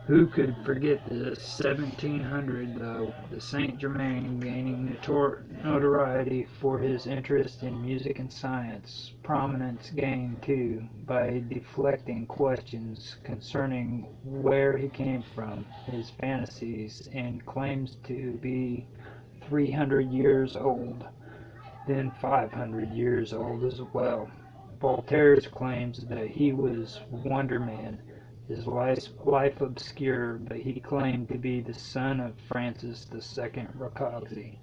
Who could forget the 1700, though, the Saint Germain gaining notoriety for his interest in music and science, prominence gained, too, by deflecting questions concerning where he came from, his fantasies, and claims to be 300 years old, then 500 years old as well. Voltaire's claims that he was Wonder Man, his life obscure, but he claimed to be the son of Francis II Rakoczy,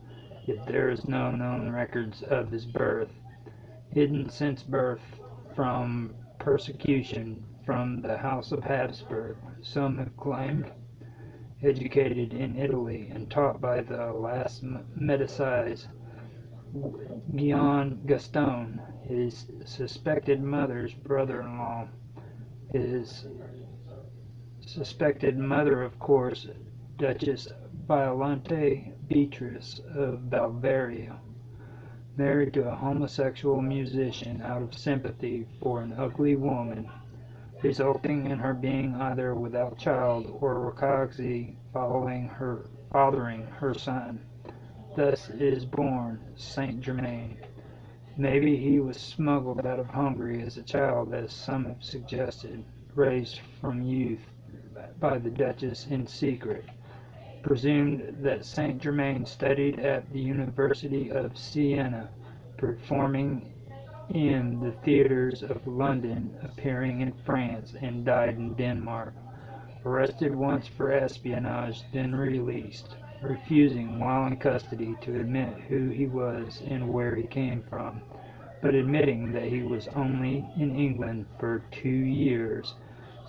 yet there is no known records of his birth. Hidden since birth from persecution from the House of Habsburg, some have claimed, educated in Italy and taught by the last Medicis Guillaume Gaston, his suspected mother's brother-in-law. His suspected mother, of course, Duchess Violante Beatrice of Bavaria, married to a homosexual musician out of sympathy for an ugly woman, resulting in her being either without child or Rakoczy fathering her son. Thus is born Saint Germain. Maybe he was smuggled out of Hungary as a child, as some have suggested, raised from youth by the Duchess in secret. Presumed that Saint Germain studied at the University of Siena, performing in the theatres of London, appearing in France, and died in Denmark. Arrested once for espionage, then released, refusing while in custody to admit who he was and where he came from, but admitting that he was only in England for 2 years,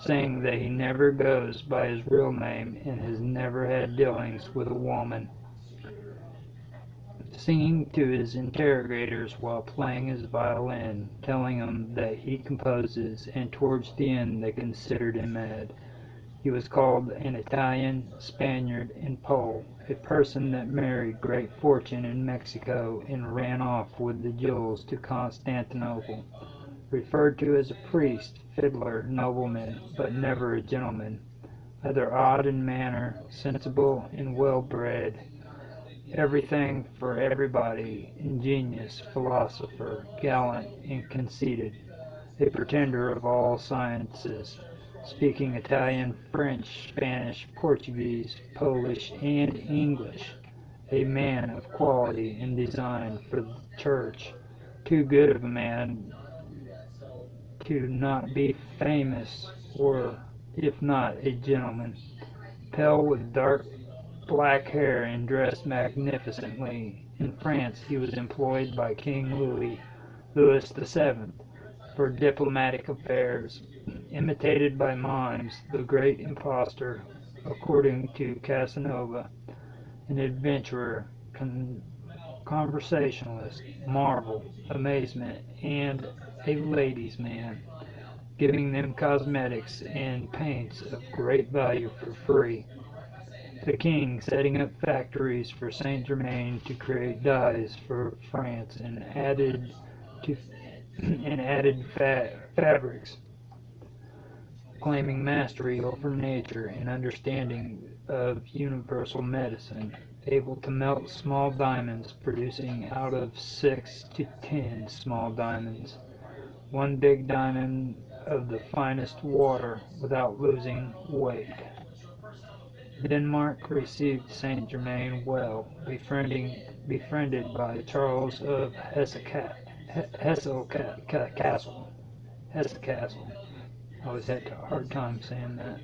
saying that he never goes by his real name and has never had dealings with a woman, singing to his interrogators while playing his violin, telling them that he composes, and towards the end they considered him mad. He was called an Italian, Spaniard, and Pole, a person that married great fortune in Mexico and ran off with the jewels to Constantinople. Referred to as a priest, fiddler, nobleman, but never a gentleman. Either odd in manner, sensible and well-bred, everything for everybody, ingenious, philosopher, gallant and conceited, a pretender of all sciences, speaking Italian, French, Spanish, Portuguese, Polish, and English, a man of quality and design for the church, too good of a man to not be famous, or, if not, a gentleman, pale with dark black hair and dressed magnificently. In France he was employed by King Louis VII, for diplomatic affairs, imitated by Mimes, the great impostor, according to Casanova, an adventurer, conversationalist, marvel, amazement, and a ladies' man, giving them cosmetics and paints of great value for free. The king setting up factories for Saint Germain to create dyes for France to and added fabrics, claiming mastery over nature and understanding of universal medicine, able to melt small diamonds, producing out of 6 to 10 small diamonds, one big diamond of the finest water without losing weight. Denmark received Saint Germain well, befriended by Charles of Hesse-Kassel. I always had a hard time saying that.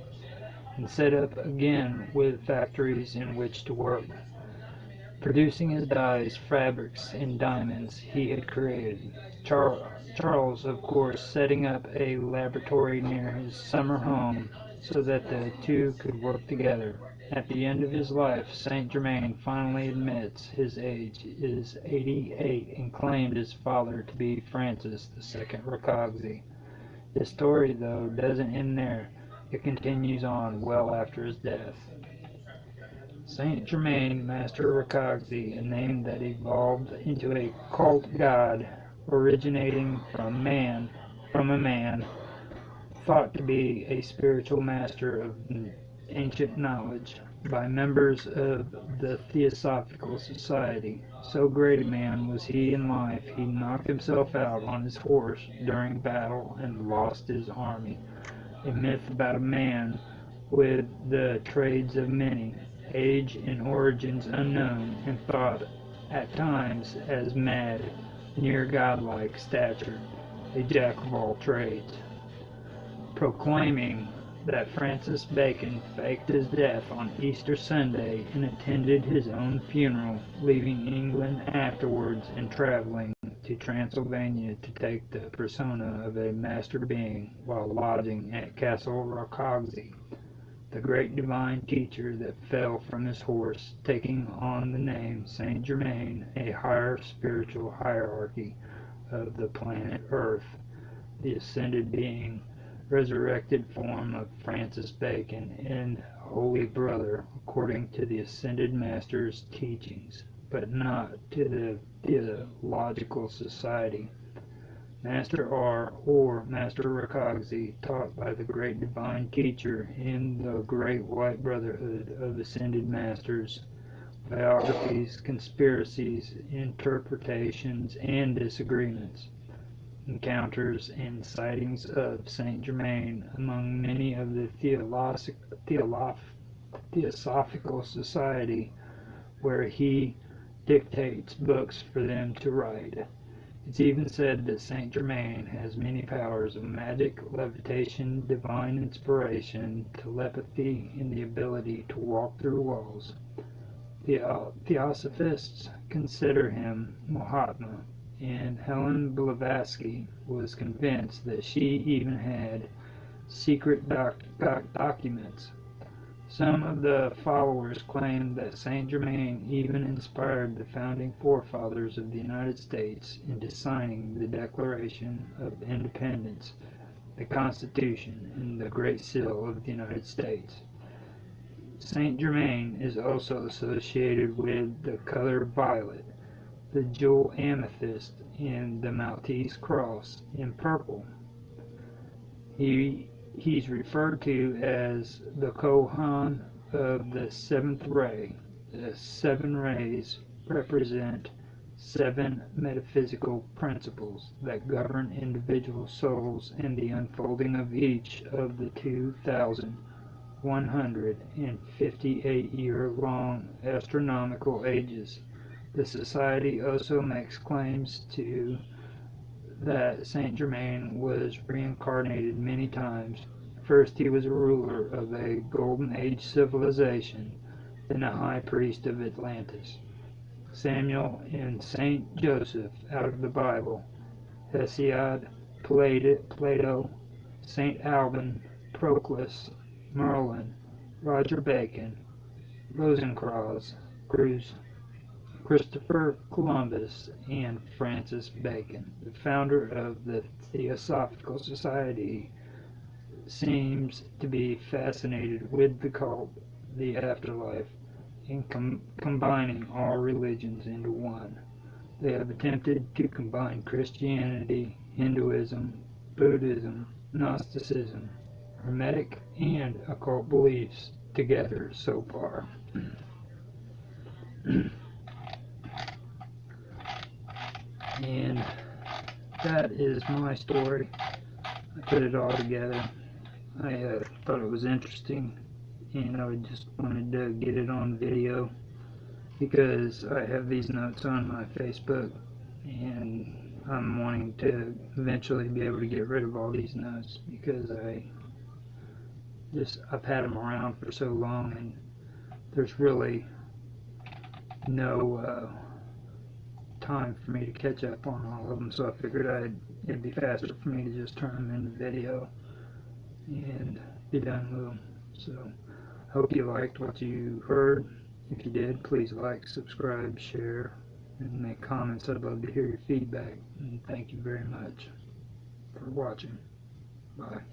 And set up again with factories in which to work, producing his dyes, fabrics, and diamonds he had created. Charles, of course, setting up a laboratory near his summer home so that the two could work together. At the end of his life, Saint Germain finally admits his age is 88 and claimed his father to be Francis II Rakoczy. His story, though, doesn't end there. It continues on well after his death. Saint Germain, Master Rakoczy, a name that evolved into a cult god, originating from a man thought to be a spiritual master of ancient knowledge by members of the Theosophical Society. So great a man was he in life, he knocked himself out on his horse during battle and lost his army. A myth about a man with the trades of many, age and origins unknown, and thought at times as mad, near godlike stature, a jack of all trades, proclaiming that Francis Bacon faked his death on Easter Sunday and attended his own funeral, leaving England afterwards and traveling to Transylvania to take the persona of a master being while lodging at Castle Rockhogsy, the great divine teacher that fell from his horse, taking on the name Saint Germaine, a higher spiritual hierarchy of the planet Earth, the ascended being, resurrected form of Francis Bacon, and holy brother according to the ascended master's teachings, but not to the Theological Society. Master R, or Master Rakagzi, taught by the great divine teacher in the great white brotherhood of ascended masters, biographies, conspiracies, interpretations, and disagreements, encounters, and sightings of Saint Germain among many of the Theosophical Society, where he dictates books for them to write. It's even said that Saint Germain has many powers of magic, levitation, divine inspiration, telepathy, and the ability to walk through walls. Theosophists consider him Mahatma, and Helen Blavatsky was convinced that she even had secret documents. Some of the followers claim that Saint Germain even inspired the founding forefathers of the United States into signing the Declaration of Independence, the Constitution, and the Great Seal of the United States. Saint Germain is also associated with the color violet, the jewel amethyst, and the Maltese cross in purple. He's referred to as the Kohan of the seventh ray. The seven rays represent seven metaphysical principles that govern individual souls and the unfolding of each of the 2,158-year-long astronomical ages. The Society also makes claims to that Saint Germain was reincarnated many times. First he was a ruler of a Golden Age civilization, then a high priest of Atlantis. Samuel and Saint Joseph out of the Bible, Hesiod, Plato, Saint Alban, Proclus, Merlin, Roger Bacon, Rosencrantz, Christopher Columbus, and Francis Bacon. The founder of the Theosophical Society seems to be fascinated with the cult, the afterlife, and combining all religions into one. They have attempted to combine Christianity, Hinduism, Buddhism, Gnosticism, Hermetic, and occult beliefs together so far. And that is my story. I put it all together. I thought it was interesting, and I just wanted to get it on video because I have these notes on my Facebook, and I'm wanting to eventually be able to get rid of all these notes because I've had them around for so long, and there's really no time for me to catch up on all of them, so I figured it'd be faster for me to just turn them into video and be done with them. So, hope you liked what you heard. If you did, please like, subscribe, share, and make comments. I'd love to hear your feedback, and thank you very much for watching. Bye.